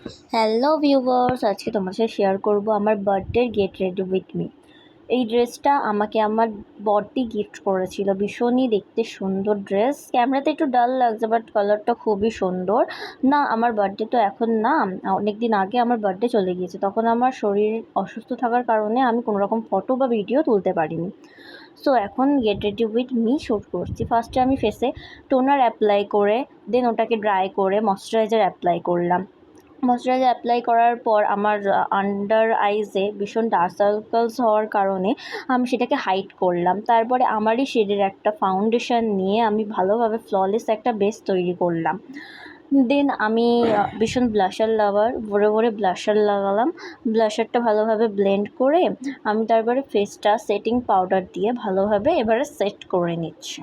Hello viewers, আজকে তোমার সাথে শেয়ার করব আমার birthday get ready with me. এই ড্রেসটা আমাকে আমার বড়দি গিফট করেছিল। ভীষণই দেখতে সুন্দর ড্রেস। ক্যামেরাতে একটু ডাল লাগছে, বাট কালারটা খুবই সুন্দর। না, আমার বার্থডে তো এখন না, অনেক দিন আগে আমার বার্থডে চলে গিয়েছে। তখন আমার শরীর অসুস্থ থাকার কারণে আমি কোনো রকম ফটো বা ভিডিও তুলতে পারিনি। সো এখন get ready with me shoot করছি। ফার্স্টে আমি ফেসে টোনার অ্যাপ্লাই করে দেন ওটাকে ড্রাই করে ময়শ্চারাইজার অ্যাপ্লাই করলাম। ময়শ্চারাইজার অ্যাপ্লাই করার পর আমার আন্ডার আইজে ভীষণ ডার্ক সার্কেলস হওয়ার কারণে আমি সেটাকে হাইড করলাম। তারপরে আমারই শেডের একটা ফাউন্ডেশন নিয়ে আমি ভালোভাবে ফ্ললেস একটা বেস তৈরি করলাম। দেন আমি ভীষণ ব্লাশার লাভার, ভরে ভরে ব্লাশার লাগালাম। ব্লাশারটা ভালোভাবে ব্লেন্ড করে আমি তারপরে ফেসটা সেটিং পাউডার দিয়ে ভালোভাবে এবারে সেট করে নিচ্ছি।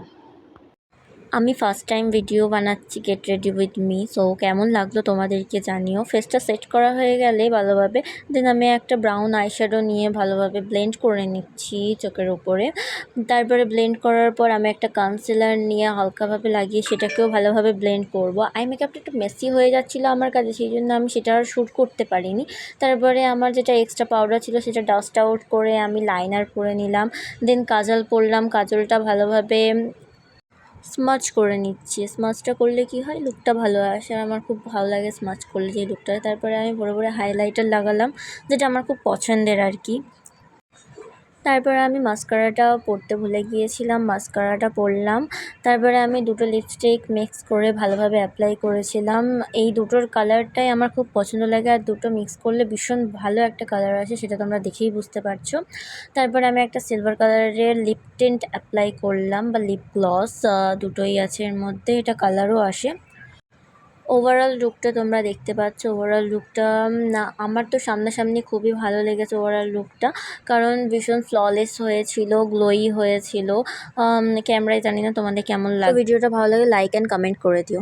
আমি ফার্স্ট টাইম ভিডিও বানাচ্ছি get ready with me, so কেমন লাগলো তোমাদেরকে জানিও। ফেসটা সেট করা হয়ে গেলে ভালোভাবে দেন আমি একটা ব্রাউন আইশ্যাডো নিয়ে ভালোভাবে ব্লেন্ড করে নিচ্ছি চোখের ওপরে। তারপরে ব্লেন্ড করার পর আমি একটা কনসিলার নিয়ে হালকাভাবে লাগিয়ে সেটাকেও ভালোভাবে ব্লেন্ড করব। আই মেকআপটা একটু মেসি হয়ে যাচ্ছিলো আমার কাছে, সেই জন্য আমি সেটা আর শ্যুট করতে পারিনি। তারপরে আমার যেটা এক্সট্রা পাউডার ছিল সেটা ডাস্ট আউট করে আমি লাইনার করে নিলাম। দেন কাজল পরলাম, কাজলটা ভালোভাবে স্মাচ করে নিচ্ছি। স্মাচটা করলে কি হয়, লুকটা ভালো আসে, আর আমার খুব ভালো লাগে স্মাচ করলে যে লুকটা। তারপরে আমি বড় বড় হাইলাইটার লাগালাম, যেটা আমার খুব পছন্দের আর কি। তারপরে আমি মাস্কারাটা পরতে ভুলে গিয়েছিলাম, মাস্কারাটা পরলাম। তারপরে আমি দুটো লিপস্টিক মিক্স করে ভালোভাবে অ্যাপ্লাই করেছিলাম। এই দুটোর কালারটাই আমার খুব পছন্দ লাগে, আর দুটো মিক্স করলে ভীষণ ভালো একটা কালার আসে, সেটা তোমরা দেখেই বুঝতে পারছো। তারপরে আমি একটা সিলভার কালারের লিপ টিন্ট অ্যাপ্লাই করলাম, বা লিপ গ্লস, দুটোই আছে এর মধ্যে, এটা কালারও আসে। ওভারঅল লুকটা তোমরা দেখতে পাচ্ছ। ওভারঅল লুকটা না, আমার তো সামনাসামনি খুবই ভালো লেগেছে ওভারঅল লুকটা, কারণ ভীষণ ফ্ললেস হয়েছিল, গ্লোয়ি হয়েছিল। ক্যামেরায় জানি না তোমাদের কেমন লাগে। ভিডিওটা ভালো লাগে লাইক অ্যান্ড কমেন্ট করে দিও।